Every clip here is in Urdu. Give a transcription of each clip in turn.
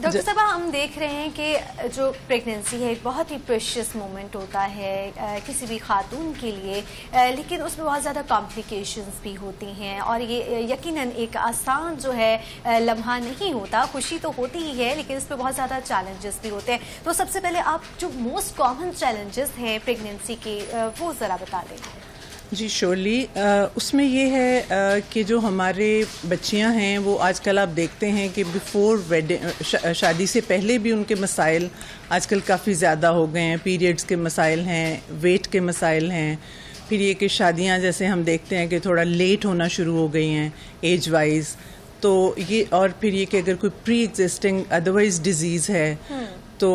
ڈاکٹر صاحبہ ہم دیکھ رہے ہیں کہ جو پریگننسی ہے ایک بہت ہی پریشیس مومنٹ ہوتا ہے کسی بھی خاتون کے لیے، لیکن اس میں بہت زیادہ کمپلیکیشنز بھی ہوتی ہیں اور یہ یقیناً ایک آسان جو ہے لمحہ نہیں ہوتا. خوشی تو ہوتی ہی ہے لیکن اس میں بہت زیادہ چیلنجز بھی ہوتے ہیں. تو سب سے پہلے آپ جو موسٹ کامن چیلنجز ہیں پریگننسی کے وہ ذرا بتا دیں. جی شورلی، اس میں یہ ہے کہ جو ہمارے بچیاں ہیں وہ آج کل آپ دیکھتے ہیں کہ بیفور شادی سے پہلے بھی ان کے مسائل آج کل کافی زیادہ ہو گئے ہیں. پیریڈز کے مسائل ہیں، ویٹ کے مسائل ہیں، پھر یہ کہ شادیاں جیسے ہم دیکھتے ہیں کہ تھوڑا لیٹ ہونا شروع ہو گئی ہیں ایج وائز. تو یہ اور پھر یہ کہ اگر کوئی پری ایگزسٹنگ ادروائز ڈیزیز ہے تو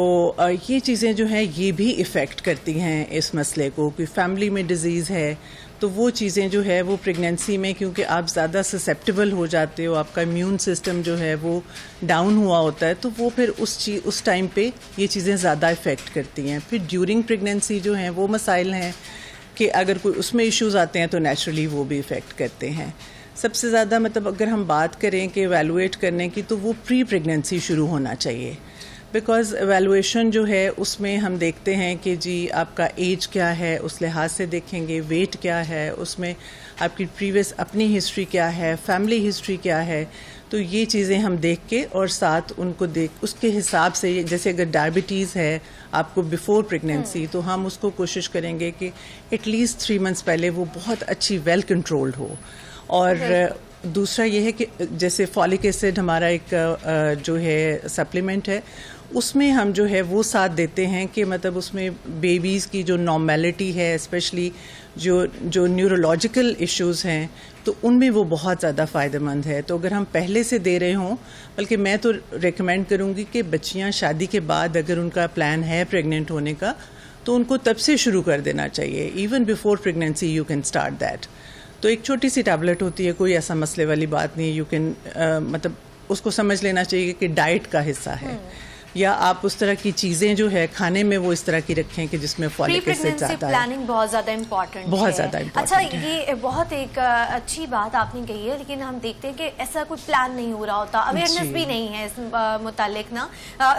یہ چیزیں جو ہیں یہ بھی افیکٹ کرتی ہیں اس مسئلے کو. کوئی فیملی میں ڈیزیز ہے تو وہ چیزیں جو ہے وہ پریگننسی میں کیونکہ آپ زیادہ سسیپٹیبل ہو جاتے ہو، آپ کا امیون سسٹم جو ہے وہ ڈاؤن ہوا ہوتا ہے، تو وہ پھر اس ٹائم پہ یہ چیزیں زیادہ افیکٹ کرتی ہیں. پھر ڈیورنگ پریگننسی جو ہیں وہ مسائل ہیں کہ اگر کوئی اس میں ایشوز آتے ہیں تو نیچرلی وہ بھی افیکٹ کرتے ہیں. سب سے زیادہ مطلب اگر ہم بات کریں کہ ایویلویٹ کرنے کی تو وہ پری پریگننسی شروع ہونا چاہیے. بیکاز ایویلویشن جو ہے اس میں ہم دیکھتے ہیں کہ جی آپ کا ایج کیا ہے، اس لحاظ سے دیکھیں گے، ویٹ کیا ہے، اس میں آپ کی پریویس اپنی ہسٹری کیا ہے، فیملی ہسٹری کیا ہے. تو یہ چیزیں ہم دیکھ کے اور ساتھ ان کو اس کے حساب سے جیسے اگر ڈائبٹیز ہے آپ کو بیفور پریگننسی تو ہم اس کو کوشش کریں گے کہ ایٹ لیسٹ 3 months پہلے وہ بہت اچھی ویل کنٹرولڈ ہو. اور دوسرا یہ ہے کہ جیسے فولک ایسڈ ہمارا ایک جو ہے سپلیمنٹ ہے، اس میں ہم جو ہے وہ ساتھ دیتے ہیں کہ مطلب اس میں بیبیز کی جو نارمیلٹی ہے، اسپیشلی جو نیورولوجیکل ایشوز ہیں تو ان میں وہ بہت زیادہ فائدہ مند ہے. تو اگر ہم پہلے سے دے رہے ہوں، بلکہ میں تو ریکمینڈ کروں گی کہ بچیاں شادی کے بعد اگر ان کا پلان ہے پریگننٹ ہونے کا تو ان کو تب سے شروع کر دینا چاہیے. Even before pregnancy you can start that. تو ایک چھوٹی سی ٹیبلٹ ہوتی ہے، کوئی ایسا مسئلے والی بات نہیں. یو کین مطلب اس کو سمجھ لینا چاہیے کہ ڈائٹ کا حصہ ہے، یا آپ اس طرح کی چیزیں جو ہے کھانے میں وہ اس طرح کی رکھیں کہ جس میں فولک ایسڈ زیادہ ہے. پلاننگ بہت زیادہ امپورٹنٹ ہے، بہت زیادہ امپورٹنٹ ہے. اچھا یہ بہت ایک اچھی بات آپ نے کہی ہے، لیکن ہم دیکھتے ہیں کہ ایسا کوئی پلان نہیں ہو رہا ہوتا، اویئرنیس بھی نہیں ہے اس متعلق نا،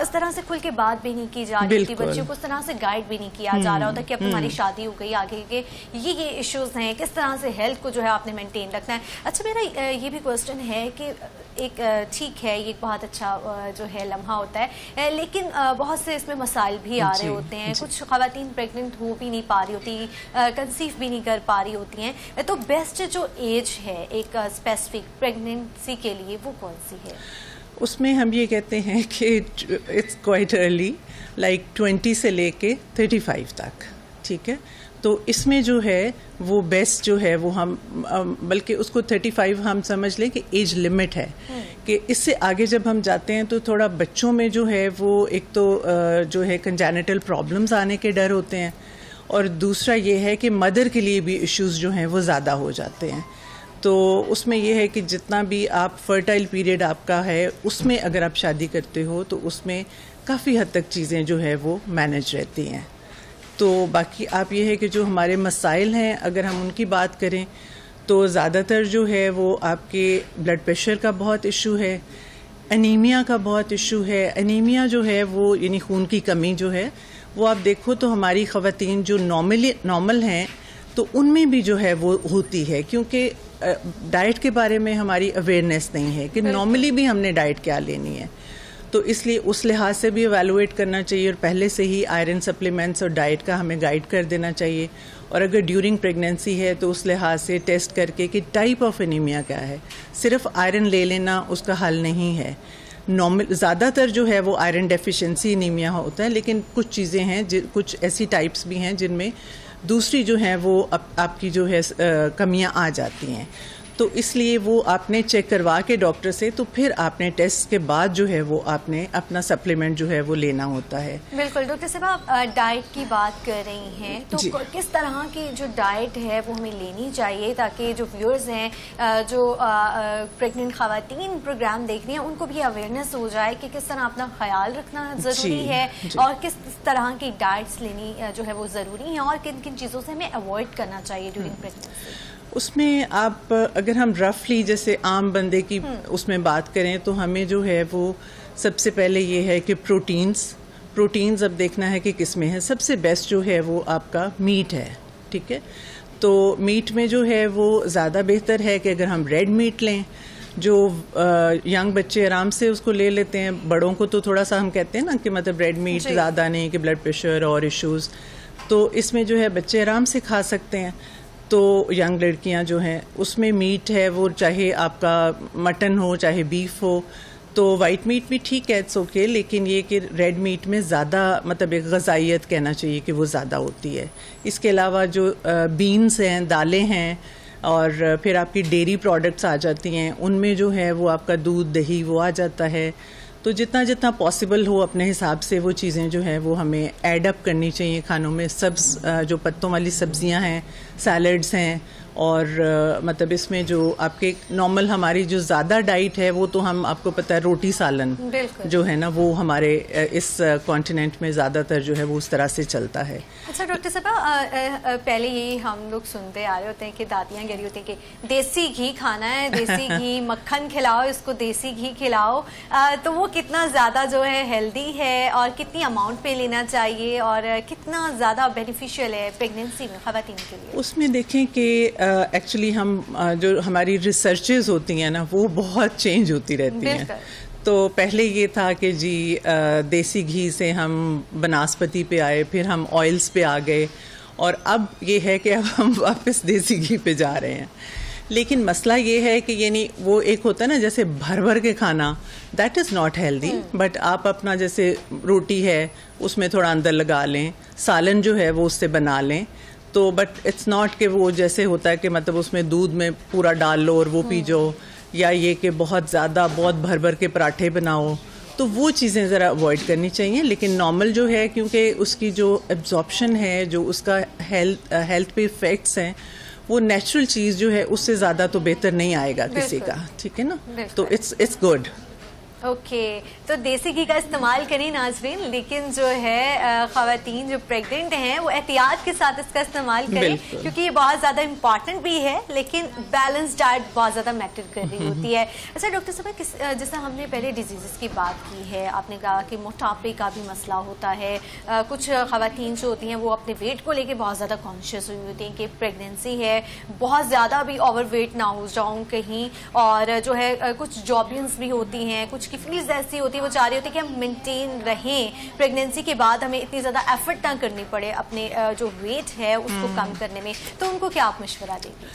اس طرح سے کھل کے بات بھی نہیں کی جا رہی ہوتی، بچوں کو اس طرح سے گائیڈ بھی نہیں کیا جا رہا ہوتا کہ اب تمہاری شادی ہو گئی، آگے کے یہ ایشوز ہیں، کس طرح سے ہیلتھ کو جو ہے آپ نے مینٹین رکھنا ہے. اچھا میرا یہ بھی کوشچن ہے کہ ایک ٹھیک ہے یہ بہت اچھا جو ہے لمحہ ہوتا ہے، لیکن بہت سے اس میں مسائل بھی آ رہے ہوتے ہیں. کچھ خواتین پریگننٹ ہو بھی نہیں پا رہی ہوتی، کنسیو بھی نہیں کر پا رہی ہوتی ہیں. تو بیسٹ جو ایج ہے ایک اسپیسیفک پریگننسی کے لیے وہ کون سی ہے؟ اس میں ہم یہ کہتے ہیں کہ اٹس کوائٹ ارلی، لائک 20 سے لے کے 35 تک. ٹھیک ہے، تو اس میں جو ہے وہ بیسٹ جو ہے وہ ہم بلکہ اس کو 35 ہم سمجھ لیں کہ ایج لمٹ ہے، کہ اس سے آگے جب ہم جاتے ہیں تو تھوڑا بچوں میں جو ہے وہ ایک تو جو ہے کنجینیٹل پرابلمز آنے کے ڈر ہوتے ہیں، اور دوسرا یہ ہے کہ مدر کے لیے بھی ایشوز جو ہیں وہ زیادہ ہو جاتے ہیں. تو اس میں یہ ہے کہ جتنا بھی آپ فرٹائل پیریڈ آپ کا ہے اس میں اگر آپ شادی کرتے ہو تو اس میں کافی حد تک چیزیں جو ہے وہ مینج رہتی ہیں. تو باقی آپ یہ ہے کہ جو ہمارے مسائل ہیں اگر ہم ان کی بات کریں تو زیادہ تر جو ہے وہ آپ کے بلڈ پریشر کا بہت ایشو ہے، انیمیا کا بہت ایشو ہے. انیمیا جو ہے وہ یعنی خون کی کمی جو ہے وہ آپ دیکھو تو ہماری خواتین جو نارمل ہیں تو ان میں بھی جو ہے وہ ہوتی ہے، کیونکہ ڈائٹ کے بارے میں ہماری اویئرنیس نہیں ہے کہ نارملی بھی ہم نے ڈائٹ کیا لینی ہے. تو اس لیے اس لحاظ سے بھی ایویلویٹ کرنا چاہیے، اور پہلے سے ہی آئرن سپلیمنٹس اور ڈائٹ کا ہمیں گائیڈ کر دینا چاہیے. اور اگر ڈیورنگ پریگننسی ہے تو اس لحاظ سے ٹیسٹ کر کے کہ ٹائپ آف انیمیا کیا ہے. صرف آئرن لے لینا اس کا حل نہیں ہے. نارمل زیادہ تر جو ہے وہ آئرن ڈیفیشنسی انیمیا ہوتا ہے، لیکن کچھ چیزیں ہیں کچھ ایسی ٹائپس بھی ہیں جن میں دوسری جو ہیں وہ آپ کی جو ہے کمیاں آ جاتی ہیں. تو اس لیے وہ آپ نے چیک کروا کے ڈاکٹر سے تو پھر آپ نے ٹیسٹ کے بعد جو ہے وہ آپ نے اپنا سپلیمنٹ جو ہے وہ لینا ہوتا ہے. بالکل. ڈاکٹر صاحب آپ ڈائٹ کی بات کر رہی ہیں تو کس طرح کی جو ڈائٹ ہے وہ ہمیں لینی چاہیے تاکہ جو ویورز ہیں جو پریگننٹ خواتین پروگرام دیکھ رہی ہیں ان کو بھی اویئرنیس ہو جائے کہ کس طرح اپنا خیال رکھنا ضروری ہے اور کس طرح کی ڈائٹس لینی جو ہے وہ ضروری ہیں اور کن کن چیزوں سے ہمیں اوائڈ کرنا چاہیے ڈیورنگ پریگننسی؟ اس میں آپ اگر ہم رفلی جیسے عام بندے کی اس میں بات کریں تو ہمیں جو ہے وہ سب سے پہلے یہ ہے کہ پروٹینز اب دیکھنا ہے کہ کس میں ہے. سب سے بیسٹ جو ہے وہ آپ کا میٹ ہے, ٹھیک ہے. تو میٹ میں جو ہے وہ زیادہ بہتر ہے کہ اگر ہم ریڈ میٹ لیں, جو ینگ بچے آرام سے اس کو لے لیتے ہیں. بڑوں کو تو تھوڑا سا ہم کہتے ہیں نا کہ مطلب ریڈ میٹ زیادہ نہیں, کہ بلڈ پریشر اور ایشوز, تو اس میں جو ہے بچے آرام سے کھا سکتے ہیں. تو ینگ لڑکیاں جو ہیں اس میں میٹ ہے وہ چاہے آپ کا مٹن ہو چاہے بیف ہو, تو وائٹ میٹ بھی ٹھیک ہے, اٹس اوکے, لیکن یہ کہ ریڈ میٹ میں زیادہ مطلب ایک غذائیت کہنا چاہیے کہ وہ زیادہ ہوتی ہے. اس کے علاوہ جو بینز ہیں, دالیں ہیں, اور پھر آپ کی ڈیری پروڈکٹس آ جاتی ہیں, ان میں جو ہے وہ آپ کا دودھ دہی وہ آ جاتا ہے. تو جتنا پاسبل ہو اپنے حساب سے وہ چیزیں جو ہیں وہ ہمیں ایڈ اپ کرنی چاہیے کھانوں میں. جو پتوں والی سبزیاں ہیں, سیلڈز ہیں, اور مطلب اس میں جو آپ کے نارمل ہماری جو زیادہ ڈائٹ ہے وہ تو ہم آپ کو پتہ ہے روٹی سالن جو ہے نا وہ ہمارے اس کانٹیننٹ میں زیادہ تر جو ہے وہ اس طرح سے چلتا ہے. اچھا ڈاکٹر صاحبہ, پہلے یہی ہم لوگ سنتے آ رہے ہوتے ہیں کہ دادیاں کہہ رہی ہوتی ہیں کہ دیسی گھی کھانا ہے, دیسی گھی, مکھن کھلاؤ اس کو, دیسی گھی کھلاؤ. تو وہ کتنا زیادہ جو ہے ہیلدی ہے اور کتنی اماؤنٹ پہ لینا چاہیے اور کتنا زیادہ بینیفیشیل ہے پریگنینسی میں خواتین کے لیے؟ اس میں دیکھیں کہ ایکچولی ہم جو ہماری ریسرچز ہوتی ہیں نا وہ بہت چینج ہوتی رہتی ہیں. تو پہلے یہ تھا کہ جی دیسی گھی سے ہم بناسپتی پہ آئے, پھر ہم آئلس پہ آ گئے, اور اب یہ ہے کہ اب ہم واپس دیسی گھی پہ جا رہے ہیں. لیکن مسئلہ یہ ہے کہ یعنی وہ ایک ہوتا ہے نا جیسے بھر کے کھانا, that is not healthy. But آپ اپنا جیسے روٹی ہے اس میں تھوڑا اندر لگا لیں, سالن جو ہے وہ اس سے بنا لیں. تو بٹ اٹس ناٹ کہ وہ جیسے ہوتا ہے کہ مطلب اس میں دودھ میں پورا ڈال لو اور وہ پی جاؤ, یا یہ کہ بہت زیادہ بہت بھر کے پراٹھے بناؤ. تو وہ چیزیں ذرا اوائڈ کرنی چاہیے. لیکن نارمل جو ہے کیونکہ اس کی جو ایبزارپشن ہے, جو اس کا ہیلتھ پہ افیکٹس ہیں, وہ نیچرل چیز جو ہے اس سے زیادہ تو بہتر نہیں آئے گا کسی کا, ٹھیک ہے نا. تو اٹس گڈ. اوکے, تو دیسی گھی کا استعمال کریں ناظرین, لیکن جو ہے خواتین جو پریگننٹ ہیں وہ احتیاط کے ساتھ اس کا استعمال کریں, کیونکہ یہ بہت زیادہ امپورٹنٹ بھی ہے, لیکن بیلنس ڈائٹ بہت زیادہ میٹر کر رہی ہوتی ہے. اچھا ڈاکٹر صاحب, جیسے ہم نے پہلے ڈیزیزز کی بات کی ہے, آپ نے کہا کہ موٹاپے کا بھی مسئلہ ہوتا ہے. کچھ خواتین جو ہوتی ہیں وہ اپنے ویٹ کو لے کے بہت زیادہ کانشیس ہوئی ہوتی ہیں کہ پریگنینسی ہے, بہت زیادہ بھی اوور ویٹ نہ ہو جاؤں کہیں. اور جو ہے کچھ جابلنس بھی ہوتی ہیں, کچھ کی فیلز ایسی ہوتی ہے, وہ چاہ رہی ہوتی ہے کہ ہم مینٹین رہیں پریگنینسی کے بعد, ہمیں اتنی زیادہ ایفرٹ نہ کرنی پڑے اپنے جو ویٹ ہے اس کو کم کرنے میں. تو ان کو کیا آپ مشورہ دیں گے؟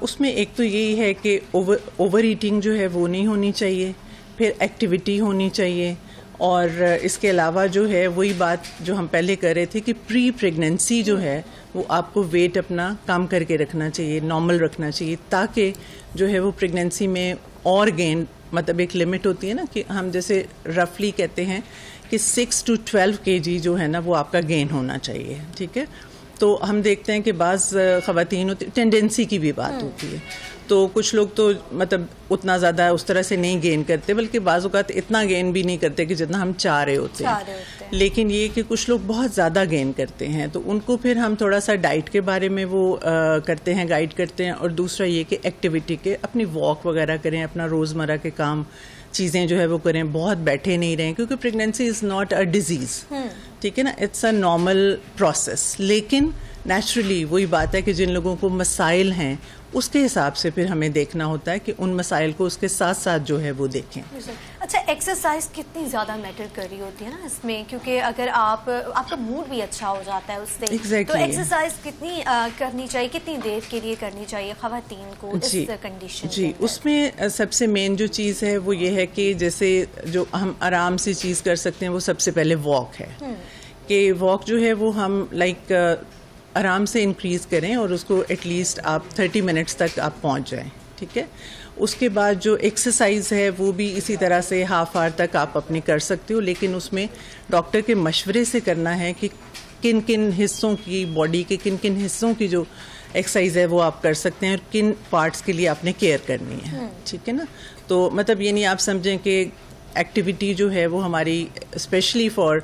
اس میں ایک تو یہی ہے کہ اوور ایٹنگ جو ہے وہ نہیں ہونی چاہیے, پھر ایکٹیویٹی ہونی چاہیے, اور اس کے علاوہ جو ہے وہی بات جو ہم پہلے کر رہے تھے کہ پری پریگنینسی جو ہے وہ آپ کو ویٹ اپنا کم کر کے رکھنا چاہیے, نارمل رکھنا چاہیے, تاکہ جو ہے وہ پریگنینسی میں اور گین, مطلب ایک لمٹ ہوتی ہے نا کہ ہم جیسے رفلی کہتے ہیں کہ 6 to 12 kg جو ہے نا وہ آپ کا گین ہونا چاہیے, ٹھیک ہے. تو ہم دیکھتے ہیں کہ بعض خواتین ہوتی, ٹینڈنسی کی بھی بات ہوتی ہے, تو کچھ لوگ تو مطلب اتنا زیادہ اس طرح سے نہیں گین کرتے, بلکہ بعض اوقات اتنا گین بھی نہیں کرتے کہ جتنا ہم چاہ رہے ہوتے ہیں. لیکن یہ کہ کچھ لوگ بہت زیادہ گین کرتے ہیں, تو ان کو پھر ہم تھوڑا سا ڈائٹ کے بارے میں وہ کرتے ہیں, گائیڈ کرتے ہیں. اور دوسرا یہ کہ ایکٹیویٹی کے اپنی واک وغیرہ کریں, اپنا روزمرہ کے کام چیزیں جو ہے وہ کریں, بہت بیٹھے نہیں رہیں, کیونکہ pregnancy is not a disease, ٹھیک ہے نا, اٹس اے نارمل پروسیس. لیکن نیچرلی وہی بات ہے کہ جن لوگوں کو مسائل ہیں اس کے حساب سے پھر ہمیں دیکھنا ہوتا ہے کہ ان مسائل کو اس کے ساتھ ساتھ جو ہے وہ دیکھیں. اچھا, ایکسرسائز کتنی زیادہ میٹر کر رہی ہوتی ہے نا اس میں, کیونکہ اگر آپ کا موڈ بھی اچھا ہو جاتا ہے اس سے, تو ایکسرسائز کتنی کرنی چاہیے, کتنی دیر کے لیے کرنی چاہیے خواتین کو اس کنڈیشن؟ جی, اس میں سب سے مین جو چیز ہے وہ یہ ہے کہ جیسے جو ہم آرام سے چیز کر سکتے ہیں وہ سب سے پہلے واک ہے. کہ واک جو ہے وہ ہم لائک آرام سے انکریز کریں, اور اس کو ایٹ لیسٹ آپ 30 منٹس تک آپ پہنچ جائیں, ٹھیک ہے. اس کے بعد جو ایکسرسائز ہے وہ بھی اسی طرح سے ہاف آور تک آپ اپنی کر سکتے ہو, لیکن اس میں ڈاکٹر کے مشورے سے کرنا ہے کہ کن کن حصوں کی باڈی کے کن کن حصوں کی جو ایکسرسائز ہے وہ آپ کر سکتے ہیں, اور کن پارٹس کے لیے آپ نے کیئر کرنی ہے, ٹھیک ہے نا. تو مطلب یہ نہیں آپ سمجھیں کہ ایکٹیویٹی جو ہے وہ ہماری especially for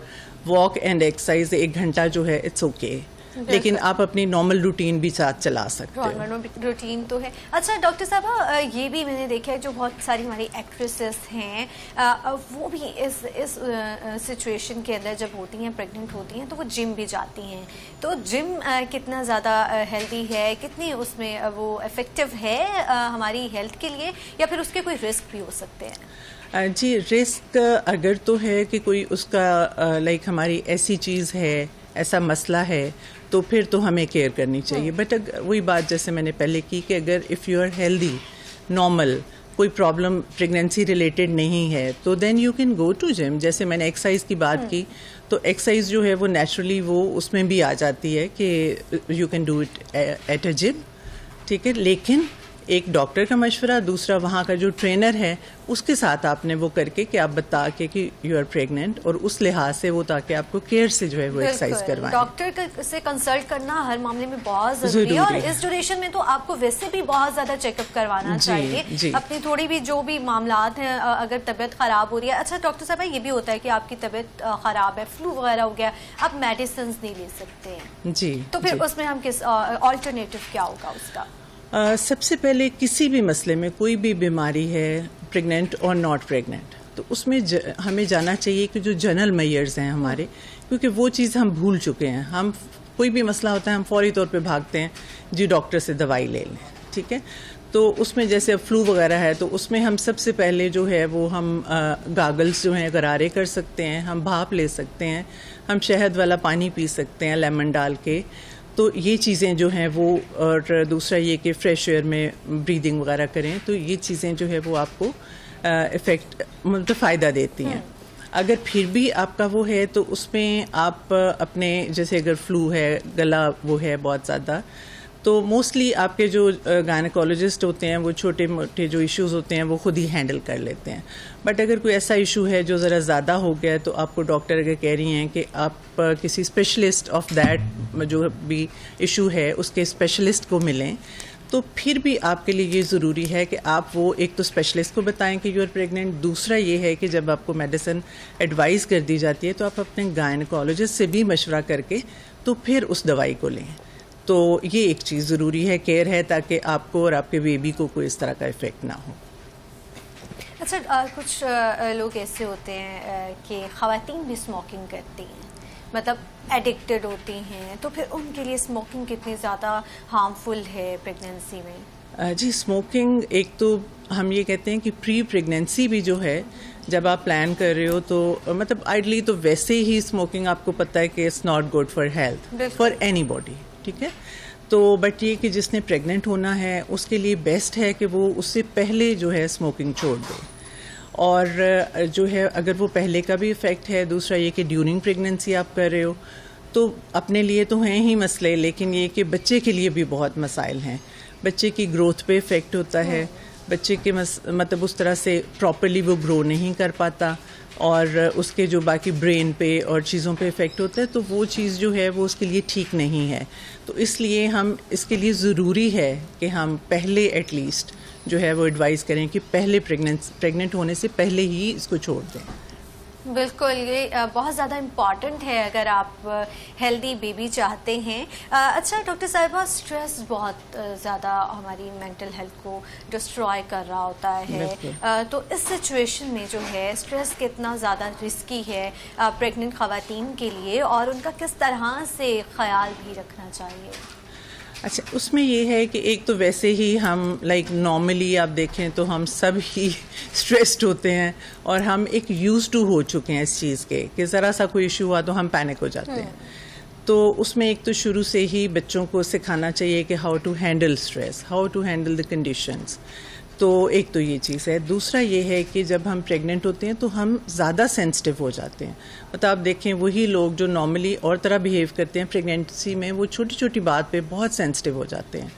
walk and exercise 1 گھنٹہ جو ہے اٹس اوکے, لیکن آپ اپنی نارمل روٹین بھی ساتھ چلا سکتے ہو. نارمل روٹین تو ہے. اچھا ڈاکٹر صاحبہ یہ بھی میں نے دیکھا ہے جو بہت ساری ہماری ایکٹریسز ہیں وہ بھی اس سچویشن کے اندر جب ہوتی ہیں پریگننٹ ہوتی ہیں تو وہ جم بھی جاتی ہیں. تو جم کتنا زیادہ ہیلدی ہے, کتنی اس میں وہ افیکٹو ہے ہماری ہیلتھ کے لیے, یا پھر اس کے کوئی رسک بھی ہو سکتے ہیں؟ جی رسک اگر تو ہے کہ کوئی اس کا لائک ہماری ایسی چیز ہے, ایسا مسئلہ ہے, تو پھر تو ہمیں کیئر کرنی چاہیے. بٹ وہی بات جیسے میں نے پہلے کی کہ اگر if you are healthy, normal, کوئی پرابلم پریگنینسی ریلیٹڈ نہیں ہے تو then you can go to gym. جیسے میں نے ایکسرسائز کی بات کی تو ایکسرسائز جو ہے وہ نیچرلی وہ اس میں بھی آ جاتی ہے کہ you can do it at a gym, ٹھیک ہے. لیکن ایک ڈاکٹر کا مشورہ, دوسرا وہاں کا جو ٹرینر ہے اس کے ساتھ آپ نے وہ کر کے کہ آپ بتا کے کہ یو آر پریگننٹ, اور اس لحاظ سے وہ تاکہ آپ کو کیئر سے جو ہے وہ ایکسرسائز کروائیں. ڈاکٹر سے کنسلٹ کرنا ہر معاملے میں بہت ضروری ہے, اور اس ڈیوریشن میں تو آپ کو ویسے بھی بہت زیادہ چیک اپ کروانا چاہیے اپنی تھوڑی بھی جو بھی معاملات ہیں. اگر طبیعت خراب ہو رہی ہے, اچھا ڈاکٹر صاحب یہ بھی ہوتا ہے کہ آپ کی طبیعت خراب ہے, فلو وغیرہ ہو گیا, آپ میڈیسنز نہیں لے سکتے ہیں, جی تو پھر اس میں ہم کس آلٹرنیٹو کیا ہوگا اس کا؟ سب سے پہلے کسی بھی مسئلے میں, کوئی بھی بیماری ہے پریگننٹ اور ناٹ پریگننٹ, تو اس میں ہمیں جانا چاہیے کہ جو جنرل میئرز ہیں ہمارے, کیونکہ وہ چیز ہم بھول چکے ہیں. ہم کوئی بھی مسئلہ ہوتا ہے ہم فوری طور پہ بھاگتے ہیں جی ڈاکٹر سے دوائی لے لیں, ٹھیک ہے. تو اس میں جیسے فلو وغیرہ ہے تو اس میں ہم سب سے پہلے جو ہے وہ ہم گاگلز جو ہیں غرارے کر سکتے ہیں, ہم بھاپ لے سکتے ہیں, ہم شہد والا پانی پی سکتے ہیں لیمن ڈال کے. تو یہ چیزیں جو ہیں وہ, اور دوسرا یہ کہ فریش ایئر میں بریدنگ وغیرہ کریں, تو یہ چیزیں جو ہے وہ آپ کو افیکٹ مطلب فائدہ دیتی ہیں. اگر پھر بھی آپ کا وہ ہے تو اس میں آپ اپنے جیسے اگر فلو ہے, گلا وہ ہے بہت زیادہ, تو موسٹلی آپ کے جو گائنیکولوجسٹ ہوتے ہیں وہ چھوٹے موٹے جو ایشوز ہوتے ہیں وہ خود ہی ہینڈل کر لیتے ہیں. بٹ اگر کوئی ایسا ایشو ہے جو ذرا زیادہ ہو گیا ہے تو آپ کو ڈاکٹر اگر کہہ رہی ہیں کہ آپ کسی اسپیشلسٹ آف دیٹ جو بھی ایشو ہے اس کے اسپیشلسٹ کو ملیں, تو پھر بھی آپ کے لیے یہ ضروری ہے کہ آپ وہ ایک تو اسپیشلسٹ کو بتائیں کہ یو آر پریگننٹ. دوسرا یہ ہے کہ جب آپ کو میڈیسن ایڈوائز کر دی جاتی ہے تو آپ اپنے گائنیکولوجسٹ سے بھی مشورہ کر کے تو پھر اس دوائی کو لیں. تو یہ ایک چیز ضروری ہے, کیئر ہے, تاکہ آپ کو اور آپ کے بیبی کو کوئی اس طرح کا افیکٹ نہ ہو. اچھا کچھ لوگ ایسے ہوتے ہیں کہ خواتین بھی اسموکنگ کرتی ہیں, مطلب ایڈکٹڈ ہوتی ہیں, تو پھر ان کے لیے اسموکنگ کتنی زیادہ ہارمفل ہے پریگنینسی میں؟ جی اسموکنگ ایک تو ہم یہ کہتے ہیں کہ پری پریگنینسی بھی جو ہے جب آپ پلان کر رہے ہو تو مطلب آئیڈلی تو ویسے ہی اسموکنگ آپ کو پتہ ہے کہ it's not good for health for any body, ٹھیک ہے. تو بٹ یہ کہ جس نے پریگننٹ ہونا ہے اس کے لیے بیسٹ ہے کہ وہ اس سے پہلے جو ہے اسموکنگ چھوڑ دے. اور جو ہے اگر وہ پہلے کا بھی افیکٹ ہے, دوسرا یہ کہ ڈیورنگ پریگننسی آپ کر رہے ہو تو اپنے لیے تو ہیں ہی مسئلے, لیکن یہ کہ بچے کے لیے بھی بہت مسائل ہیں. بچے کی گروتھ پہ افیکٹ ہوتا ہے, بچے کے مطلب اس طرح سے پراپرلی وہ گرو نہیں کر پاتا, اور اس کے جو باقی برین پہ اور چیزوں پہ افیکٹ ہوتا ہے, تو وہ چیز جو ہے وہ اس کے لیے ٹھیک نہیں ہے. تو اس لیے ہم اس کے لیے ضروری ہے کہ ہم پہلے ایٹ لیسٹ جو ہے وہ ایڈوائز کریں کہ پہلے پریگننٹ ہونے سے پہلے ہی اس کو چھوڑ دیں. بالکل, یہ بہت زیادہ امپورٹنٹ ہے اگر آپ ہیلدی بیبی چاہتے ہیں. اچھا ڈاکٹر صاحبہ, اسٹریس بہت زیادہ ہماری مینٹل ہیلتھ کو ڈسٹروائے کر رہا ہوتا ہے, تو اس سچویشن میں جو ہے اسٹریس کتنا زیادہ رسکی ہے پریگننٹ خواتین کے لیے, اور ان کا کس طرح سے خیال بھی رکھنا چاہیے؟ اچھا, اس میں یہ ہے کہ ایک تو ویسے ہی ہم لائک نارملی آپ دیکھیں تو ہم سب ہی اسٹریسڈ ہوتے ہیں, اور ہم ایک یوز ٹو ہو چکے ہیں اس چیز کے کہ ذرا سا کوئی ایشو ہوا تو ہم پینک ہو جاتے ہیں. تو اس میں ایک تو شروع سے ہی بچوں کو سکھانا چاہیے کہ how to handle stress, how to handle the conditions. تو ایک تو یہ چیز ہے. دوسرا یہ ہے کہ جب ہم پریگننٹ ہوتے ہیں تو ہم زیادہ سینسٹیو ہو جاتے ہیں. مطلب آپ دیکھیں وہی لوگ جو نارملی اور طرح بیہیو کرتے ہیں پریگننسی میں, وہ چھوٹی چھوٹی بات پہ بہت سینسٹیو ہو جاتے ہیں.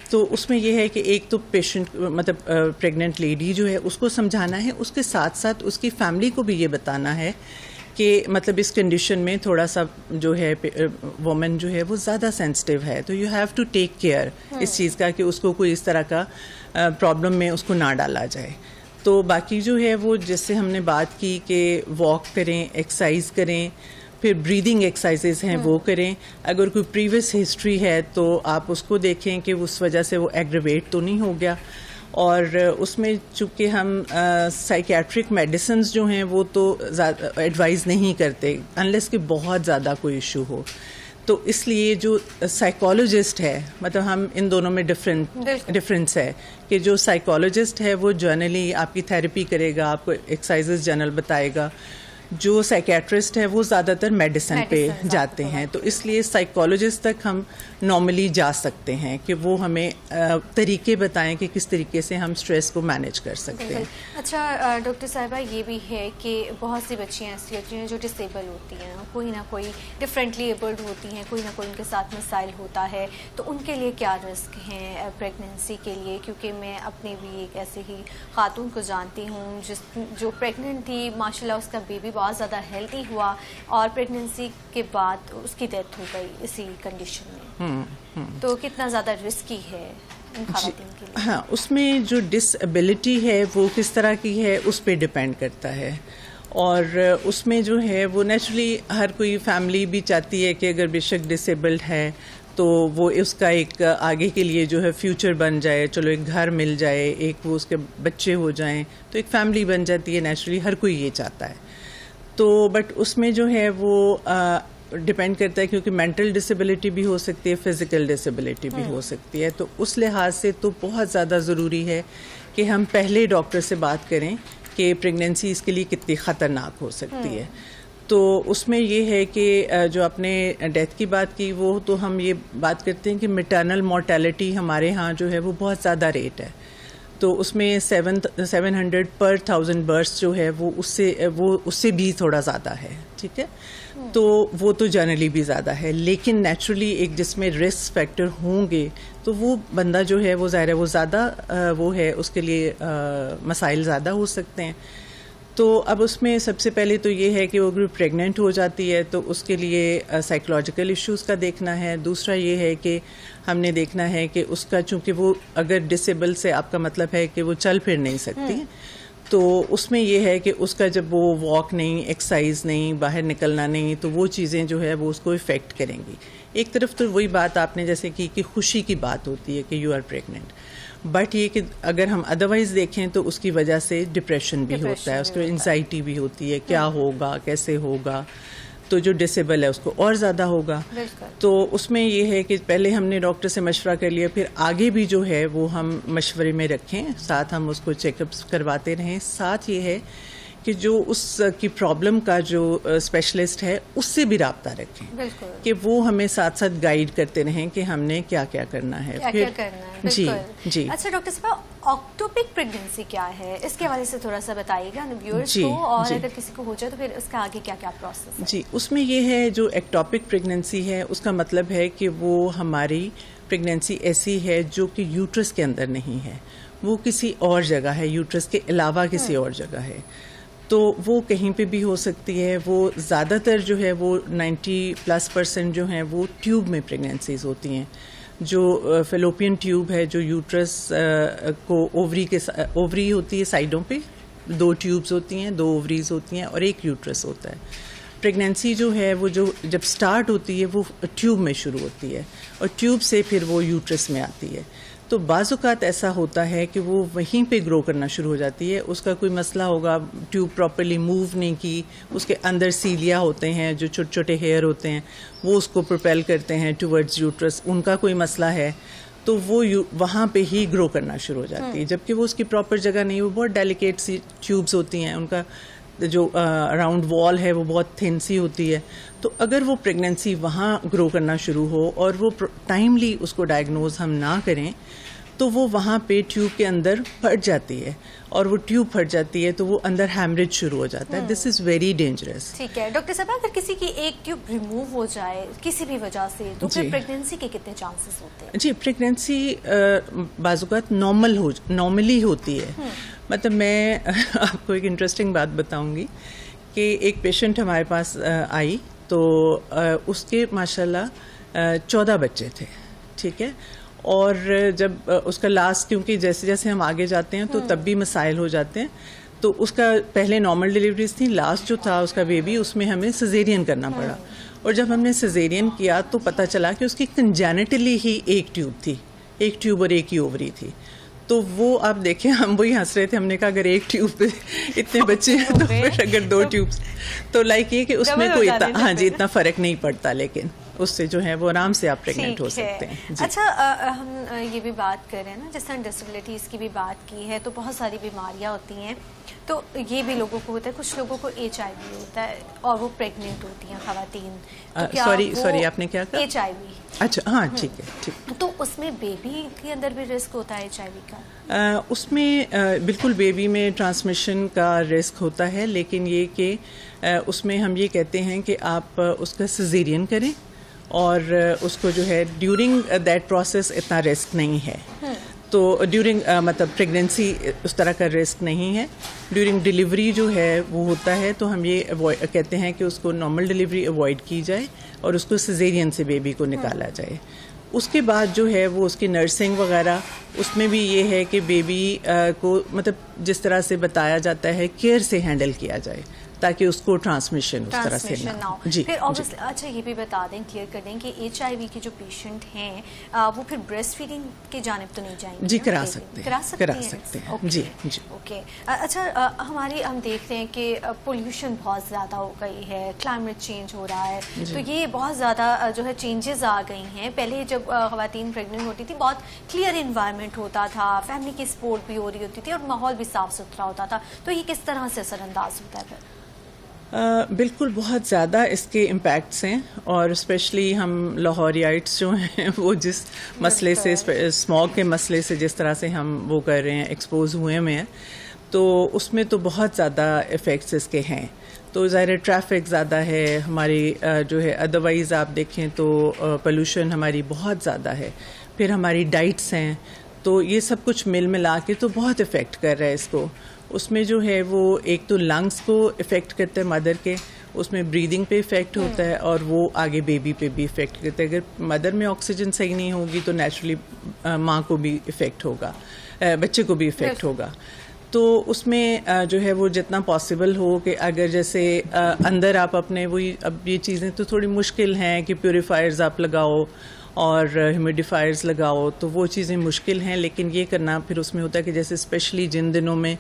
تو اس میں یہ ہے کہ ایک تو پیشنٹ مطلب پریگننٹ لیڈی جو ہے اس کو سمجھانا ہے, اس کے ساتھ ساتھ اس کی فیملی کو بھی یہ بتانا ہے کہ مطلب اس کنڈیشن میں تھوڑا سا جو ہے وومن جو ہے وہ زیادہ سینسٹیو ہے, تو you have to take care اس چیز کا کہ اس کو کوئی اس طرح کا پرابلم میں اس کو نہ ڈالا جائے. تو باقی جو ہے وہ جس سے ہم نے بات کی کہ واک کریں, ایکسرسائز کریں, پھر بریدنگ ایکسرسائزز ہیں وہ کریں. اگر کوئی پریویس ہسٹری ہے تو آپ اس کو دیکھیں کہ اس وجہ سے وہ ایگریویٹ تو نہیں ہو گیا. اور اس میں چونکہ ہم سائیکیٹرک میڈیسنز جو ہیں وہ تو ایڈوائز نہیں کرتے انلیس کہ بہت زیادہ کوئی ایشو ہو. تو اس لیے جو سائیکالوجسٹ ہے, مطلب ہم ان دونوں میں ڈفرینس ہے کہ جو سائیکالوجسٹ ہے وہ جرنلی آپ کی تھراپی کرے گا, آپ کو ایکسرسائزز جنرل بتائے گا. جو سائیکیٹرسٹ ہے وہ زیادہ تر میڈیسن پہ جاتے ہیں. تو اس لیے سائیکالوجسٹ تک ہم نارملی جا سکتے ہیں کہ وہ ہمیں طریقے بتائیں کہ کس طریقے سے ہم اسٹریس کو مینیج کر سکتے ہیں. اچھا ڈاکٹر صاحبہ, یہ بھی ہے کہ بہت سی بچیاں ایسی ہوتی ہیں جو ڈسیبل ہوتی ہیں, کوئی نہ کوئی ڈفرینٹلی ایبلڈ ہوتی ہیں, کوئی نہ کوئی ان کے ساتھ مسائل ہوتا ہے. تو ان کے لیے کیا رسک ہیں پریگننسی کے لیے؟ کیونکہ میں اپنی بھی ایک ایسے ہی خاتون کو جانتی ہوں جو پریگننٹ تھی, ماشاء اللہ اس کا بیبی بہت زیادہ ہیلتھی ہوا, اور پریگننسی کے بعد اس کی ڈیتھ ہو گئی اسی کنڈیشن میں. تو کتنا زیادہ رسکی ہے ان خواتین کے لیے؟ ہاں, اس میں جو ڈس ایبلٹی ہے وہ کس طرح کی ہے اس پہ ڈپینڈ کرتا ہے. اور اس میں جو ہے وہ نیچرلی ہر کوئی فیملی بھی چاہتی ہے کہ اگر بے شک ڈسیبلڈ ہے تو وہ اس کا ایک آگے کے لیے جو ہے فیوچر بن جائے, چلو ایک گھر مل جائے, ایک وہ اس کے بچے ہو جائیں تو ایک فیملی بن جاتی ہے. نیچرلی ہر کوئی یہ چاہتا ہے. تو بٹ اس میں جو ہے وہ ڈپینڈ کرتا ہے کیونکہ مینٹل ڈسیبلٹی بھی ہو سکتی ہے, فزیکل ڈسیبلٹی بھی ہو سکتی ہے. تو اس لحاظ سے تو بہت زیادہ ضروری ہے کہ ہم پہلے ڈاکٹر سے بات کریں کہ پریگننسی اس کے لیے کتنی خطرناک ہو سکتی ہے. تو اس میں یہ ہے کہ جو آپ نے ڈیتھ کی بات کی وہ تو ہم یہ بات کرتے ہیں کہ میٹرنل مورٹیلٹی ہمارے ہاں جو ہے وہ بہت زیادہ ریٹ ہے. تو اس میں 700 پر 1000 برث جو ہے وہ اس سے بھی تھوڑا زیادہ ہے. ٹھیک ہے, تو وہ تو جنرلی بھی زیادہ ہے. لیکن نیچرلی ایک جس میں رسک فیکٹر ہوں گے تو وہ بندہ جو ہے وہ ظاہر ہے وہ زیادہ وہ ہے, اس کے لیے مسائل زیادہ ہو سکتے ہیں. تو اب اس میں سب سے پہلے تو یہ ہے کہ وہ اگر پریگننٹ ہو جاتی ہے تو اس کے لیے سائیکولوجیکل ایشوز کا دیکھنا ہے. دوسرا یہ ہے کہ ہم نے دیکھنا ہے کہ اس کا, چونکہ وہ اگر ڈسیبل سے آپ کا مطلب ہے کہ وہ چل پھر نہیں سکتی, تو اس میں یہ ہے کہ اس کا جب وہ واک نہیں, ایکسرسائز نہیں, باہر نکلنا نہیں, تو وہ چیزیں جو ہے وہ اس کو افیکٹ کریں گی. ایک طرف تو وہی بات آپ نے جیسے کی کہ خوشی کی بات ہوتی ہے کہ یو آر پریگننٹ, بٹ یہ کہ اگر ہم ادروائز دیکھیں تو اس کی وجہ سے ڈپریشن بھی ہوتا ہے, اس کو انزائٹی بھی ہوتی ہے, کیا ہوگا, کیسے ہوگا. تو جو ڈسیبل ہے اس کو اور زیادہ ہوگا. تو اس میں یہ ہے کہ پہلے ہم نے ڈاکٹر سے مشورہ کر لیا, پھر آگے بھی جو ہے وہ ہم مشورے میں رکھیں, ساتھ ہم اس کو چیک اپس کرواتے رہیں. ساتھ یہ ہے کہ جو اس کی پرابلم کا جو اسپیشلسٹ ہے اس سے بھی رابطہ رکھیں کہ وہ ہمیں ساتھ ساتھ گائیڈ کرتے رہیں کہ ہم نے کیا کیا کرنا ہے. جی جی. اچھا ڈاکٹر صاحب, آکٹوپک پریگننسی کیا ہے, اس کے حوالے سے تھوڑا سا بتائیے گا ویورز کو, اور اگر کسی کو ہو جائے تو پھر اس کا آگے کیا کیا پروسیس ہے؟ جی, اس میں یہ ہے جو ایکٹوپک پریگننسی ہے اس کا مطلب ہے کہ وہ ہماری پریگننسی ایسی ہے جو کہ یوٹرس کے اندر نہیں ہے, وہ کسی اور جگہ ہے, یوٹرس کے علاوہ کسی اور جگہ ہے. تو وہ کہیں پہ بھی ہو سکتی ہے. وہ زیادہ تر جو ہے وہ 90+% جو ہیں وہ ٹیوب میں پریگننسیز ہوتی ہیں. جو فیلوپین ٹیوب ہے, جو یوٹرس کو اووری ہوتی ہے سائڈوں پہ, 2 ٹیوبز ہوتی ہیں, 2 اووریز ہوتی ہیں اور ایک یوٹرس ہوتا ہے. پریگننسی جو ہے وہ جو جب سٹارٹ ہوتی ہے وہ ٹیوب میں شروع ہوتی ہے اور ٹیوب سے پھر وہ یوٹرس میں آتی ہے. تو بعض اوقات ایسا ہوتا ہے کہ وہ وہیں پہ گرو کرنا شروع ہو جاتی ہے. اس کا کوئی مسئلہ ہوگا, ٹیوب پراپرلی موو نہیں کی, اس کے اندر سیلیا ہوتے ہیں جو چھوٹے چھوٹے ہیئر ہوتے ہیں وہ اس کو پروپیل کرتے ہیں ٹورڈز یوٹرس, ان کا کوئی مسئلہ ہے تو وہ وہاں پہ ہی گرو کرنا شروع ہو جاتی ہے. جبکہ وہ اس کی پراپر جگہ نہیں, وہ بہت ڈیلیکیٹ سی ٹیوبز ہوتی ہیں, ان کا جو اراؤنڈ وال ہے وہ بہت تھن سی ہوتی ہے. تو اگر وہ پریگننسی وہاں گرو کرنا شروع ہو اور وہ ٹائملی اس کو ڈائگنوز ہم نہ کریں تو وہ وہاں پہ ٹیوب کے اندر پھٹ جاتی ہے, اور وہ ٹیوب پھٹ جاتی ہے تو وہ اندر ہیمریج شروع ہو جاتا ہے. دس از ویری ڈینجرس. ٹھیک ہے ڈاکٹر صاحب, اگر کسی کی ایک ٹیوب ریموو ہو جائے کسی بھی وجہ سے تو پھر پریگننسی کے کتنے چانسز ہوتے ہیں؟ جی, پریگننسی بعض اوقات نارملی ہوتی ہے. مطلب میں آپ کو ایک انٹرسٹنگ بات بتاؤں گی کہ ایک پیشنٹ ہمارے پاس آئی تو اس کے ماشاءاللہ 14 بچے تھے. ٹھیک ہے, اور جب اس کا لاسٹ, کیونکہ جیسے جیسے ہم آگے جاتے ہیں تو تب بھی مسائل ہو جاتے ہیں, تو اس کا پہلے نارمل ڈلیوریز تھیں, لاسٹ جو تھا اس کا بیبی اس میں ہمیں سیزیرین کرنا پڑا, اور جب ہم نے سیزیرین کیا تو پتہ چلا کہ اس کی کنجینٹلی ہی ایک ٹیوب تھی, ایک ٹیوب اور ایک ہی اووری تھی. تو وہ آپ دیکھیں ہم وہی ہنس رہے تھے, ہم نے کہا اگر ایک ٹیوب پہ اتنے بچے ہیں تو پھر اگر 2 ٹیوب تو لائک یہ کہ اس میں کوئی اتنا فرق نہیں پڑتا, لیکن اس سے جو ہے وہ آرام سے آپ پریگننٹ ہو سکتے ہیں. اچھا ہم یہ بھی بات کر رہے ہیں نا, جس طرح ڈسیبلٹیز کی بھی بات کی ہے, تو بہت ساری بیماریاں ہوتی ہیں, تو یہ بھی لوگوں کو ہوتا ہے, کچھ لوگوں کو HIV ہوتا ہے اور وہ پریگننٹ ہوتی ہیں خواتین. سوری آپ نے کیا کہا؟ HIV. اچھا ہاں ٹھیک ہے, ٹھیک. تو اس میں بیبی کے اندر بھی رسک ہوتا ہے HIV کا؟ اس میں بالکل بیبی میں ٹرانسمیشن کا رسک ہوتا ہے, لیکن یہ کہ اس میں ہم یہ کہتے ہیں کہ آپ اس کا سیزیرین کریں, اور اس کو جو ہے ڈیورنگ دیٹ پروسیس اتنا رسک نہیں ہے. تو ڈیورنگ مطلب پریگنینسی اس طرح کا رسک نہیں ہے. ڈیورنگ ڈلیوری جو ہے وہ ہوتا ہے, تو ہم یہ کہتے ہیں کہ اس کو نارمل ڈلیوری اوائڈ کی جائے اور اس کو سیزیرین سے بیبی کو نکالا جائے. اس کے بعد جو ہے وہ اس کی نرسنگ وغیرہ, اس میں بھی یہ ہے کہ بیبی کو مطلب جس طرح سے بتایا جاتا ہے کیئر سے ہینڈل کیا جائے تاکہ اس کو ٹرانسمیشن اس طرح سے نہ ہو. جی پھر اچھا یہ بھی بتا دیں, کلیئر کر دیں کہ HIV کے جو پیشنٹ ہیں وہ پھر بریسٹ فیڈنگ کی جانب تو نہیں جائیں گے؟ جی کرا سکتے ہیں. جی جی اوکے. اچھا ہم دیکھ رہے ہیں کہ پولوشن بہت زیادہ ہو گئی ہے, کلائمیٹ چینج ہو رہا ہے, تو یہ بہت زیادہ جو ہے چینجز آ گئی ہیں. پہلے جب خواتین پریگننٹ ہوتی تھی بہت کلیئر انوائرمنٹ ہوتا تھا, فیملی کی سپورٹ بھی ہو رہی ہوتی تھی اور ماحول بھی صاف ستھرا ہوتا تھا, تو یہ کس طرح سے اثر انداز ہوتا ہے پھر؟ بالکل بہت زیادہ اس کے امپیکٹس ہیں, اور اسپیشلی ہم لاہوریائٹس جو ہیں وہ جس مسئلے سے اسموگ کے مسئلے سے جس طرح سے ہم وہ کر رہے ہیں, ایکسپوز ہوئے ہیں, تو اس میں تو بہت زیادہ افیکٹس اس کے ہیں. تو ظاہر ٹریفک زیادہ ہے ہماری جو ہے, ادروائز آپ دیکھیں تو پولوشن ہماری بہت زیادہ ہے. پھر ہماری ڈائٹس ہیں, تو یہ سب کچھ ملا کے تو بہت افیکٹ کر رہا ہے اس کو. اس میں جو ہے وہ ایک تو لنگس کو افیکٹ کرتا ہے مدر کے, اس میں بریدنگ پہ افیکٹ ہوتا ہے, اور وہ آگے بیبی پہ بھی افیکٹ کرتا ہے. اگر مدر میں آکسیجن صحیح نہیں ہوگی تو نیچرلی ماں کو بھی افیکٹ ہوگا, بچے کو بھی افیکٹ ہوگا. تو اس میں جو ہے وہ جتنا پاسبل ہو کہ اگر جیسے اندر آپ اپنے وہی, اب یہ چیزیں تو تھوڑی مشکل ہیں کہ پیوریفائرز آپ لگاؤ اور ہیومیڈیفائرز لگاؤ, تو وہ چیزیں مشکل ہیں, لیکن یہ کرنا پھر اس میں ہوتا ہے کہ جیسے اسپیشلی جن دنوں میں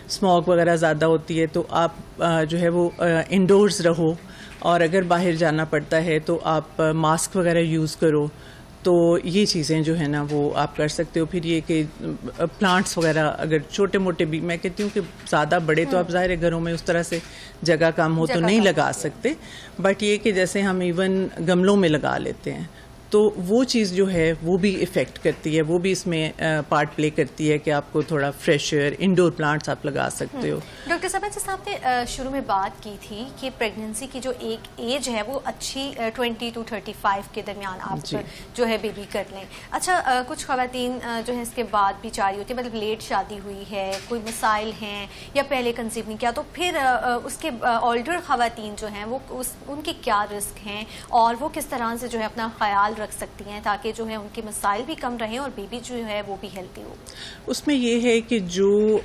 اسموگ وغیرہ زیادہ ہوتی ہے تو آپ جو ہے وہ انڈورز رہو, اور اگر باہر جانا پڑتا ہے تو آپ ماسک وغیرہ یوز کرو. تو یہ چیزیں جو ہے نا وہ آپ کر سکتے ہو. پھر یہ کہ پلانٹس وغیرہ اگر چھوٹے موٹے بھی, میں کہتی ہوں کہ زیادہ بڑے تو آپ ظاہر گھروں میں اس طرح سے جگہ کم ہو تو نہیں لگا سکتے, بٹ یہ کہ جیسے ہم ایون گملوں میں لگا لیتے ہیں, تو وہ چیز جو ہے وہ بھی افیکٹ کرتی ہے, وہ بھی اس میں پارٹ پلے کرتی ہے کہ آپ کو تھوڑا فریش ایئر, انڈور پلانٹس آپ لگا سکتے ہو. ڈاکٹر صاحبہ جیسے آپ نے شروع میں بات کی تھی کہ پریگننسی کی جو ایک ایج ہے وہ اچھی 20 to 35 کے درمیان آپ جو ہے بیبی کر لیں. اچھا کچھ خواتین جو ہے اس کے بعد بھی چاہ رہی ہوتی ہے, مطلب لیٹ شادی ہوئی ہے, کوئی مسائل ہیں یا پہلے کنسیو نہیں کیا, تو پھر اس کے اولڈر خواتین جو ہیں وہ ان کے کیا رسک ہیں اور وہ کس طرح سے جو ہے اپنا خیال رکھ سکتی ہیں تاکہ جو ہے ان کے مسائل بھی کم رہیں اور بیبی جو ہے وہ بھی ہیلتھی ہو؟ اس میں یہ ہے کہ جو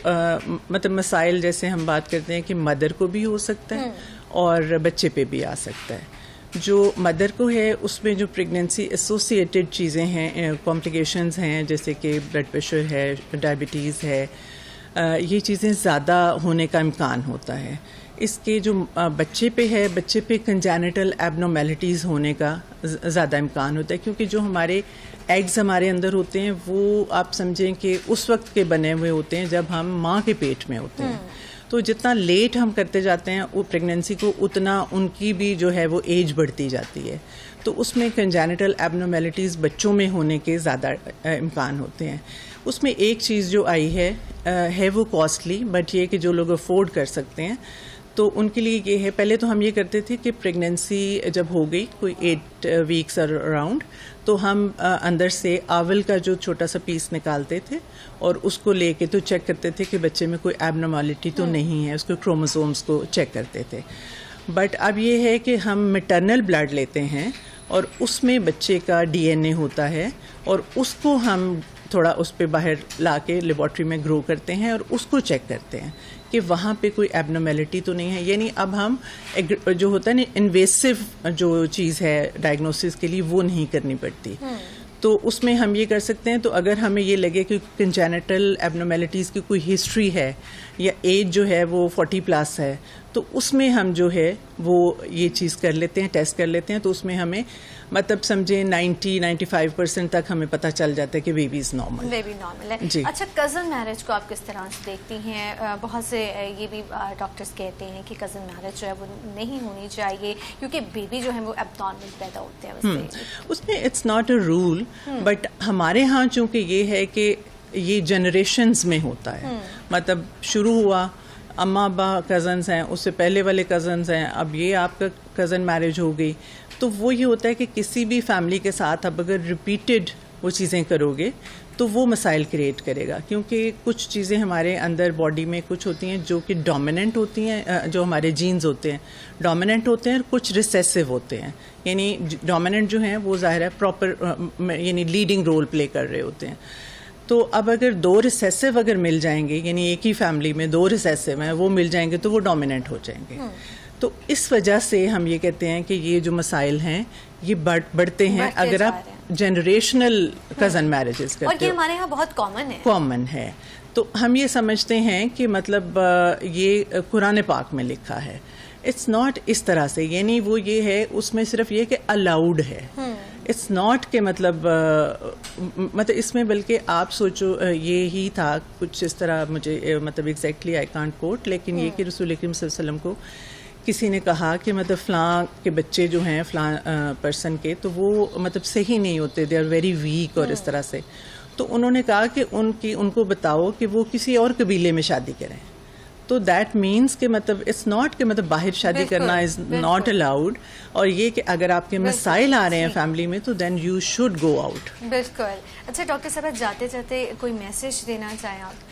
مطلب مسائل جیسے ہم بات کرتے ہیں کہ مدر کو بھی ہو سکتا ہے اور بچے پہ بھی آ سکتا ہے. جو مدر کو ہے اس میں جو پریگننسی ایسوسیٹڈ چیزیں ہیں, کمپلیکیشنز ہیں, جیسے کہ بلڈ پریشر ہے, ڈائبٹیز ہے, یہ چیزیں زیادہ ہونے کا امکان ہوتا ہے. اس کے جو بچے پہ ہے, بچے پہ کنجینٹل ایبنارمیلٹیز ہونے کا زیادہ امکان ہوتا ہے, کیونکہ جو ہمارے ایگز ہمارے اندر ہوتے ہیں وہ آپ سمجھیں کہ اس وقت کے بنے ہوئے ہوتے ہیں جب ہم ماں کے پیٹ میں ہوتے ہیں. تو جتنا لیٹ ہم کرتے جاتے ہیں وہ پریگننسی کو, اتنا ان کی بھی جو ہے وہ ایج بڑھتی جاتی ہے. تو اس میں کنجینٹل ایبنارمیلٹیز بچوں میں ہونے کے زیادہ امکان ہوتے ہیں. اس میں ایک چیز جو آئی ہے وہ کاسٹلی, بٹ یہ کہ جو لوگ افورڈ کر سکتے ہیں تو ان کے لیے یہ ہے. پہلے تو ہم یہ کرتے تھے کہ پریگننسی جب ہو گئی کوئی 8 ویکس اراؤنڈ, تو ہم اندر سے آول کا جو چھوٹا سا پیس نکالتے تھے اور اس کو لے کے تو چیک کرتے تھے کہ بچے میں کوئی ایبنارملٹی تو نہیں ہے, اس کو کروموسومز کو چیک کرتے تھے. بٹ اب یہ ہے کہ ہم میٹرنل بلڈ لیتے ہیں اور اس میں بچے کا DNA ہوتا ہے, اور اس کو ہم تھوڑا اس پہ باہر لا کے لیبارٹری میں گرو کرتے ہیں اور اس کو چیک کرتے ہیں کہ وہاں پہ کوئی ایبنارمیلٹی تو نہیں ہے. یعنی اب ہم جو ہوتا ہے نا انویسو جو چیز ہے ڈائگنوسس کے لیے وہ نہیں کرنی پڑتی. تو اس میں ہم یہ کر سکتے ہیں. تو اگر ہمیں یہ لگے کہ کنجینیٹل ایبنارمیلٹیز کی کوئی ہسٹری ہے یا ایج جو ہے وہ 40+ ہے, تو اس میں ہم جو ہے وہ یہ چیز کر لیتے ہیں, ٹیسٹ کر لیتے ہیں. تو اس میں ہمیں مطلب سمجھیں 90-95% تک ہمیں پتہ چل جاتا ہے کہ baby is normal. Baby normal ہے. جی. اچھا, کزن میرج کو آپ کس طرح سے دیکھتی ہیں؟ بہت سے یہ بھی ڈاکٹرز کہتے ہیں کہ کزن میرج جو ہے وہ نہیں ہونی چاہیے کیونکہ بیبی جو ہے وہ اب نارمل پیدا ہوتے ہیں. اس میں it's not a rule, but ہمارے ہاں چونکہ یہ ہے کہ یہ جنریشنز میں ہوتا ہے. مطلب شروع ہوا اماں ابا کزنز ہیں, اس سے پہلے والے کزنز ہیں, اب یہ آپ کا کزن میرج ہو گئی. تو وہ یہ ہوتا ہے کہ کسی بھی فیملی کے ساتھ اب اگر ریپیٹڈ وہ چیزیں کرو گے تو وہ مسائل کریٹ کرے گا. کیونکہ کچھ چیزیں ہمارے اندر باڈی میں کچھ ہوتی ہیں جو کہ ڈومیننٹ ہوتی ہیں, جو ہمارے جینز ہوتے ہیں ڈومیننٹ ہوتے ہیں, اور کچھ ریسیسو ہوتے ہیں. یعنی ڈومیننٹ جو ہیں وہ ظاہر ہے پراپر یعنی لیڈنگ رول پلے کر رہے ہوتے ہیں. تو اب اگر 2 ریسیسو اگر مل جائیں گے, یعنی ایک ہی فیملی میں 2 ریسیسو ہیں وہ مل جائیں گے تو وہ ڈومیننٹ ہو جائیں گے. تو اس وجہ سے ہم یہ کہتے ہیں کہ یہ جو مسائل ہیں یہ بڑھتے ہیں اگر آپ جنریشنل کزن میرجز کرتے ہو. اور یہ ہمارے یہاں بہت کامن ہے. تو ہم یہ سمجھتے ہیں کہ مطلب یہ قرآن پاک میں لکھا ہے. اٹس ناٹ اس طرح سے, یعنی وہ یہ ہے اس میں صرف یہ کہ الاؤڈ ہے. اٹس ناٹ کہ مطلب اس میں بلکہ آپ سوچو یہ ہی تھا کچھ اس طرح, مجھے مطلب ایگزیکٹلی آئی کانٹ کوٹ, لیکن یہ کہ رسول اکرم صلی اللہ علیہ وسلم کو کسی نے کہا کہ مطلب فلاں کے بچے جو ہیں فلاں پرسن کے, تو وہ مطلب صحیح نہیں ہوتے, دے آر ویری ویک, اور اس طرح سے. تو انہوں نے کہا کہ ان کو بتاؤ کہ وہ کسی اور قبیلے میں شادی کریں. تو دیٹ مینس کہ مطلب اٹس ناٹ کہ مطلب باہر شادی کرنا از ناٹ الاؤڈ, اور یہ کہ اگر آپ کے مسائل آ رہے ہیں فیملی میں تو then you should go out. بالکل. اچھا ڈاکٹر صاحب, جاتے جاتے کوئی میسج دینا چاہیں آپ؟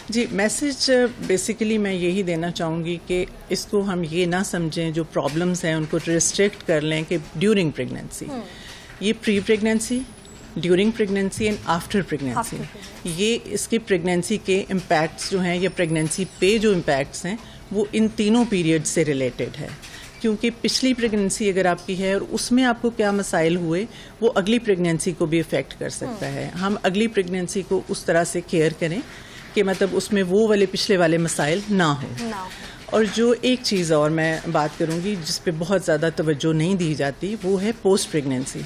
جی, میسج بیسیکلی میں یہی دینا چاہوں گی کہ اس کو ہم یہ نہ سمجھیں جو پرابلمس ہیں ان کو ریسٹرکٹ کر لیں کہ ڈیورنگ پریگنینسی. یہ pre pregnancy, during pregnancy and after pregnancy, یہ اس کی پریگنینسی کے امپیکٹس جو ہیں یا پریگنینسی پہ جو امپیکٹس ہیں وہ ان تینوں پیریڈ سے ریلیٹڈ ہے. کیونکہ پچھلی پریگنینسی اگر آپ کی ہے اور اس میں آپ کو کیا مسائل ہوئے وہ اگلی پریگنینسی کو بھی افیکٹ کر سکتا ہے. ہم اگلی پریگنینسی کو اس طرح سے کیئر کریں کہ مطلب اس میں وہ والے پچھلے والے مسائل نہ ہوں. اور جو ایک چیز اور میں بات کروں گی جس پہ بہت زیادہ توجہ نہیں دی جاتی وہ ہے پوسٹ پریگنینسی.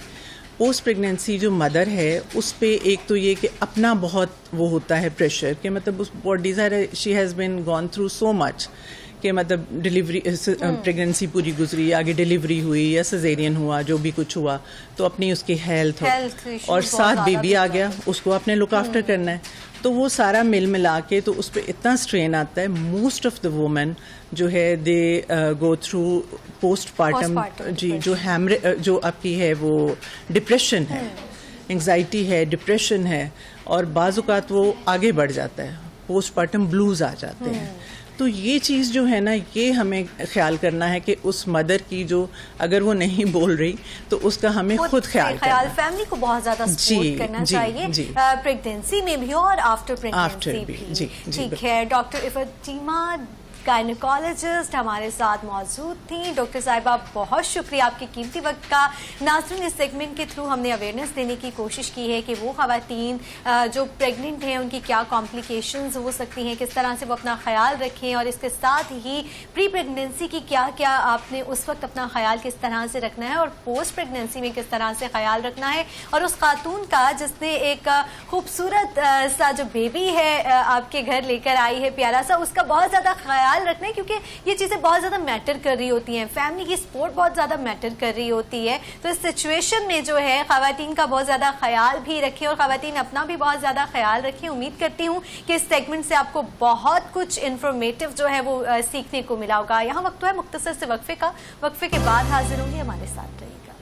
پوسٹ پریگنینسی جو مدر ہے اس پہ ایک تو یہ کہ اپنا بہت وہ ہوتا ہے پریشر کہ مطلب اس body she has been gone through so much کہ مطلب ڈلیوری پریگنینسی پوری گزری, آگے ڈلیوری ہوئی یا سیزیرین ہوا, جو بھی کچھ ہوا, تو اپنی اس کی ہیلتھ اور ساتھ بیبی آ گیا, اس کو اپنے لک آفٹر کرنا ہے. تو وہ سارا مل ملا کے تو اس پہ اتنا اسٹرین آتا ہے. موسٹ آف دا وومن جو ہے دے گو تھرو پوسٹ پارٹم, جی, جو آپ کی ہے وہ ڈپریشن ہے, انگزائٹی ہے, ڈپریشن ہے, اور بعض اوقات وہ آگے بڑھ جاتا ہے, پوسٹ پارٹم بلوز آ جاتے ہیں. تو یہ چیز جو ہے نا یہ ہمیں خیال کرنا ہے کہ اس مدر کی جو اگر وہ نہیں بول رہی تو اس کا ہمیں خود خیال کرنا ہے. فیملی کو بہت زیادہ سپورٹ کرنا چاہیے, پریگنینسی میں بھی اور آفٹر پریگنینسی بھی. ٹھیک ہے. ڈاکٹر افاتیمہ گائنیکالوجسٹ ہمارے ساتھ موجود تھیں. ڈاکٹر صاحبہ بہت شکریہ آپ کے قیمتی وقت کا. ناظرین, اس سیگمنٹ کے تھرو ہم نے اویئرنیس دینے کی کوشش کی ہے کہ وہ خواتین جو پریگننٹ ہیں ان کی کیا کمپلیکیشنز ہو سکتی ہیں, کس طرح سے وہ اپنا خیال رکھیں, اور اس کے ساتھ ہی پری پریگننسی کی کیا کیا آپ نے اس وقت اپنا خیال کس طرح سے رکھنا ہے, اور پوسٹ پریگننسی میں کس طرح سے خیال رکھنا ہے, اور اس خاتون کا جس نے ایک خوبصورت سا جو بیبی ہے آپ کے گھر لے کر آئی ہے پیارا سا, اس کا بہت زیادہ خیال رکھنا ہے کیونکہ یہ چیزیں بہت زیادہ میٹر کر رہی ہوتی ہیں. فیملی کی سپورٹ بہت زیادہ میٹر کر رہی ہوتی ہے. تو اس سچویشن میں جو ہے خواتین کا بہت زیادہ خیال بھی رکھیں اور خواتین اپنا بھی بہت زیادہ خیال رکھیں. امید کرتی ہوں کہ اس سیگمنٹ سے آپ کو بہت کچھ انفارمیٹیو جو ہے وہ سیکھنے کو ملا ہوگا. یہاں وقت ہے مختصر سے وقفے کا. وقفے کے بعد حاضر ہوں گی, ہمارے ساتھ رہیے گا.